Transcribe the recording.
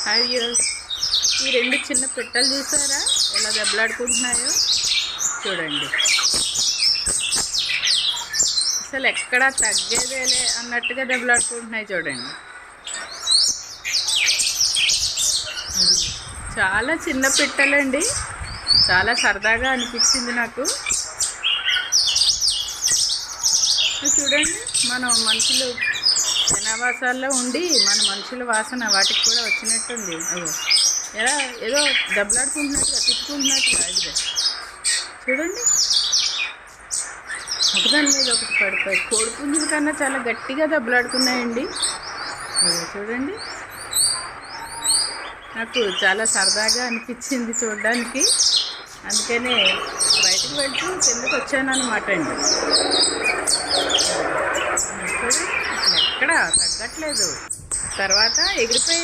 Hi viewers, ఈ రెండు చిన్న పిట్టలు చూసారా ఎలా దెబ్బలాడుకుంటున్నాయో చూడండి. అసలు ఎక్కడా తగ్గేదేలే అన్నట్టుగా దెబ్బలాడుకుంటున్నాయి చూడండి. చాలా చిన్న పిట్టలండి, చాలా సరదాగా అనిపించింది నాకు. చూడండి, మనం మనుషులు జనావాసాల్లో ఉండి మన మనుషుల వాసన వాటికి కూడా వచ్చినట్టుంది. అదో ఎలా ఏదో దెబ్బలాడుకుంటున్నట్టుగా తిట్టుకుంటున్నట్టుగా. ఇదిగో చూడండి, ఒకదాని మీద ఒకటి పడిపోయి కోడిపుంజుల కన్నా చాలా గట్టిగా దెబ్బలాడుకున్నాయండి. అదో చూడండి, నాకు చాలా సరదాగా అనిపించింది చూడడానికి. అందుకనే బయటకు వెళ్తూ కిందకు వచ్చాను అనమాట అండి. ఎక్కడా తగ్గట్లేదు, తర్వాత ఎగిరిపోయి